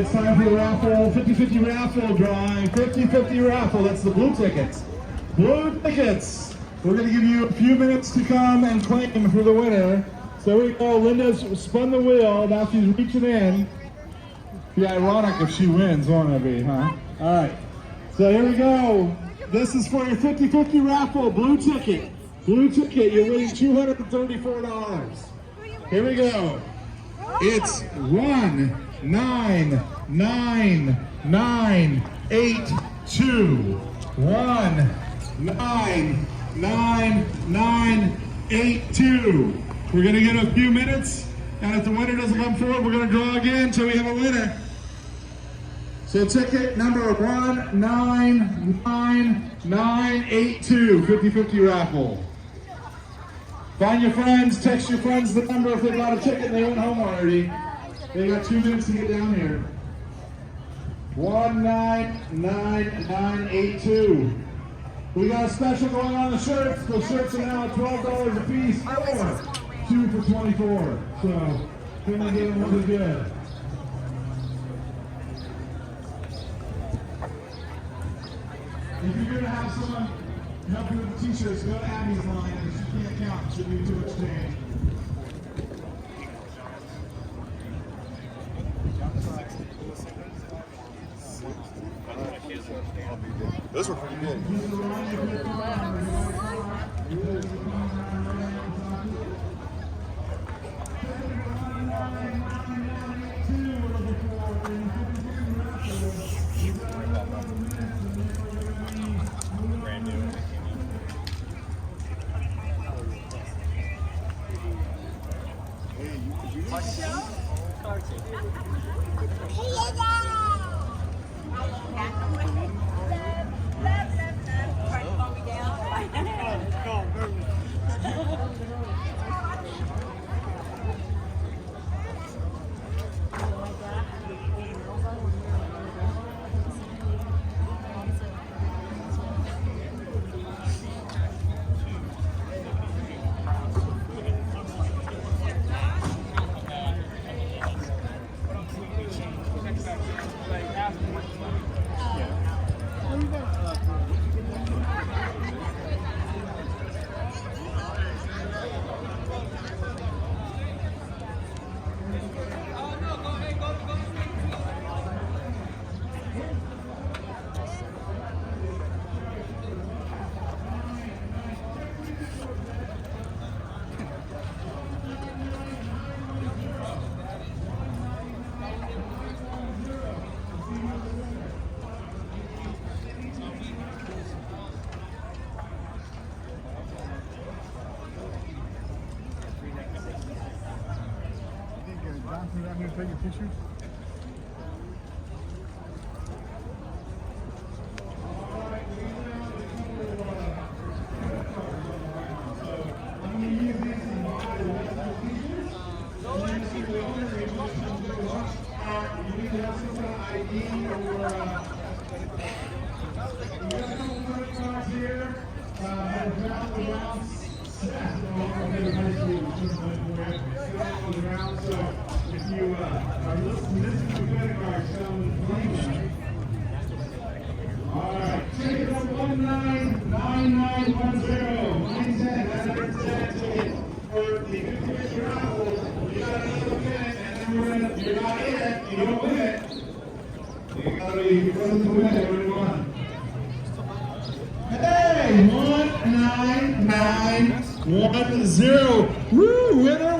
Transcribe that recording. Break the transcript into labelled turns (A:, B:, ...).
A: it's time for the raffle, 50-50 raffle drawing, 50-50 raffle, that's the blue tickets. Blue tickets. We're going to give you a few minutes to come and claim for the winner. So here we go, Linda's spun the wheel, now she's reaching in. Be ironic if she wins, won't it be, huh? All right, so here we go. This is for your 50-50 raffle, blue ticket. Blue ticket, you're winning $234. Here we go. It's 1999982. 1999982. We're gonna give it a few minutes, and if the winner doesn't come forward, we're gonna draw again until we have a winner. So ticket number 1999982, 50-50 raffle. Find your friends, text your friends the number if they got a ticket and they went home already. They got 2 minutes to get down here. 1999982. We got a special going on the shirts. Those shirts are now $12 a piece, or 2 for $24. So, couldn't get them really good. If you're going to have someone help you with the t-shirts, go to Abby's line, and if she can't count, it shouldn't be too much change.
B: Those were pretty good.
A: I'm going to take your pictures. If you are listening, this is the credit card selling the all right, ticket number 1999910. Mindset, that's our ticket for the 50-50 raffle. You got another minute, and then we're gonna, you're not in it, you don't win it. You gotta be present to win it, what do you want? Hey, 19910. Woo, winner.